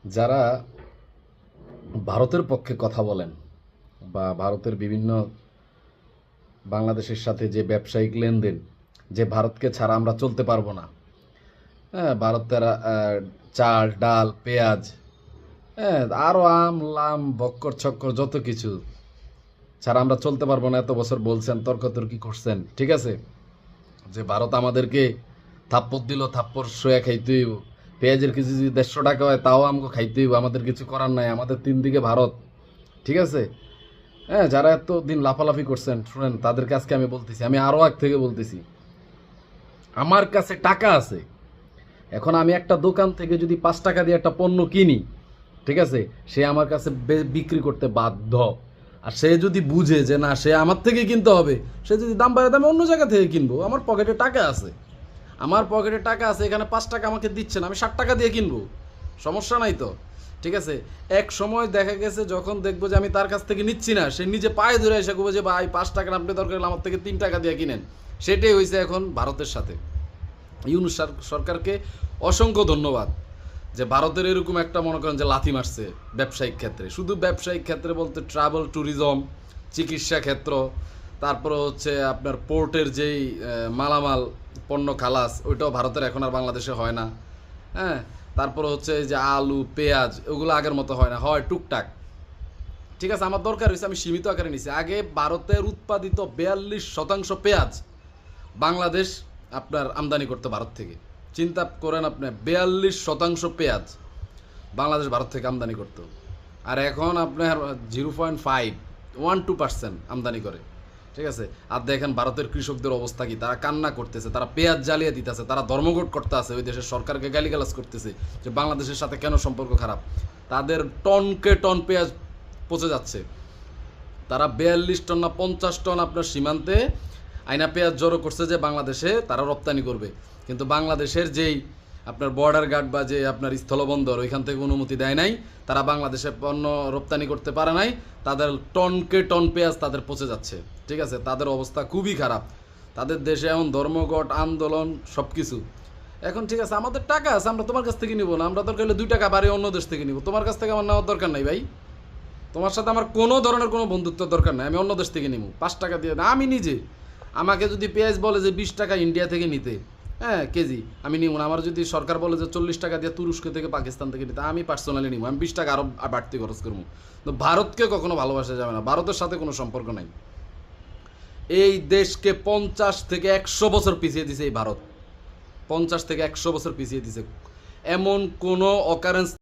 যারা ভারতের পক্ষে কথা বলেন বা ভারতের বিভিন্ন বাংলাদেশের সাথে যে ব্যবসায়িক লেনদেন, যে ভারতকে ছাড়া আমরা চলতে পারবো না, হ্যাঁ, ভারতের চাল ডাল পেঁয়াজ, হ্যাঁ, আরও আম লাম বক্কর ছক্কর যত কিছু ছাড়া আমরা চলতে পারবো না, এত বছর বলছেন, তর্কাতর্কি করছেন, ঠিক আছে, যে ভারত আমাদেরকে থাপ্পড় দিল, থাপ্পড় সোয়া খাইতে হইব, পেঁয়াজের কেজি যদি 150 টাকা হয় তাও আমাকে খাইতে হইব, আমাদের কিছু করার নাই, আমাদের 3 দিকে ভারত, ঠিক আছে। হ্যাঁ, যারা এত দিন লাফালাফি করছেন, শুনেন, তাদেরকে আজকে আমি বলতেছি, আমি আরও আগ থেকে বলতেছি, আমার কাছে টাকা আছে। এখন আমি একটা দোকান থেকে যদি 5 টাকা দিয়ে একটা পণ্য কিনি, ঠিক আছে, সে আমার কাছে বিক্রি করতে বাধ্য। আর সে যদি বুঝে যে না, সে আমার থেকে কিনতে হবে, সে যদি দাম বাড়ায় আমি অন্য জায়গা থেকে কিনবো, আমার পকেটে টাকা আছে, আমার পকেটে টাকা আছে, এখানে 5 টাকা আমাকে দিচ্ছেন, আমি 60 টাকা দিয়ে কিনবো, সমস্যা নাই তো, ঠিক আছে। এক সময় দেখা গেছে যখন দেখবো যে আমি তার কাছ থেকে নিচ্ছি না, সে নিজে পায়ে ধরে এসে বলবে যে ভাই 5 টাকা আপনি দরকার হলে আমার থেকে 3 টাকা দিয়ে কিনেন। সেটাই হয়েছে এখন ভারতের সাথে। ইউনূস সরকারকে অসংখ্য ধন্যবাদ যে ভারতের এরকম একটা, মনে করেন যে, লাথি মারছে ব্যবসায়িক ক্ষেত্রে। শুধু ব্যবসায়িক ক্ষেত্রে বলতে ট্রাভেল ট্যুরিজম, চিকিৎসা ক্ষেত্র, তারপরে হচ্ছে আপনার পোর্টের যেই মালামাল পণ্য খালাস, ওইটাও ভারতের এখন আর বাংলাদেশে হয় না। হ্যাঁ, তারপরে হচ্ছে যে আলু পেঁয়াজ, ওগুলো আগের মতো হয় না, হয় টুকটাক, ঠিক আছে। আমার দরকার হয়েছে, আমি সীমিত আকারে নিছি। আগে ভারতের উৎপাদিত 42% পেঁয়াজ বাংলাদেশ আপনার আমদানি করতে ভারত থেকে। চিন্তা করেন আপনি, 42% পেঁয়াজ বাংলাদেশ ভারত থেকে আমদানি করতো। আর এখন আপনার 0.5-1-2% আমদানি করে, ঠিক আছে। আর দেখেন ভারতের কৃষকদের অবস্থা কি, তারা কান্না করতেছে, তারা পেঁয়াজ জ্বালিয়ে দিতেছে, তারা ধর্মঘট করতে আছে, ওই দেশের সরকারকে গালিগালাজ করতেছে যে বাংলাদেশের সাথে কেন সম্পর্ক খারাপ। তাদের টনকে টন পেঁয়াজ পচে যাচ্ছে। তারা 42 টন না 50 টন আপনার সীমান্তে আইনা পেঁয়াজ জড়ো করছে যে বাংলাদেশে তারা রপ্তানি করবে, কিন্তু বাংলাদেশের যেই আপনার বর্ডার গার্ড বা যে আপনার স্থলবন্দর, ওইখান থেকে অনুমতি দেয় নাই, তারা বাংলাদেশে পণ্য রপ্তানি করতে পারে নাই। তাদের টনকে টন পেঁয়াজ তাদের পচে যাচ্ছে, ঠিক আছে। তাদের অবস্থা খুবই খারাপ। তাদের দেশে এমন ধর্মঘট আন্দোলন সব কিছু। এখন ঠিক আছে, আমাদের টাকা আছে, আমরা তোমার কাছ থেকে নিব না, আমরা দরকার হলে 2 টাকা বাড়ি অন্য দেশ থেকে নিব, তোমার কাছ থেকে আমার নেওয়ার দরকার নাই ভাই। তোমার সাথে আমার কোনো ধরনের কোনো বন্ধুত্ব দরকার নাই, আমি অন্য দেশ থেকে নিব, 5 টাকা দিয়ে না। আমি নিজে, আমাকে যদি পেঁয়াজ বলে যে 20 টাকা ইন্ডিয়া থেকে নিতে, হ্যাঁ, কেজি, আমি নিব না। আমার যদি সরকার বলে যে 40 টাকা দিয়ে তুরস্ক থেকে পাকিস্তান থেকে নিতে, আমি পার্সোনালি নিব, আমি 20 টাকা আরও বাড়তি খরচ করবো। তো ভারতকে কখনো ভালোবাসা যাবে না, ভারতের সাথে কোনো সম্পর্ক নাই। এই দেশকে 50 থেকে 100 বছর পিছিয়ে দিছে এই ভারত, 50 থেকে 100 বছর পিছিয়ে দিছে। এমন কোনো অকারেন্স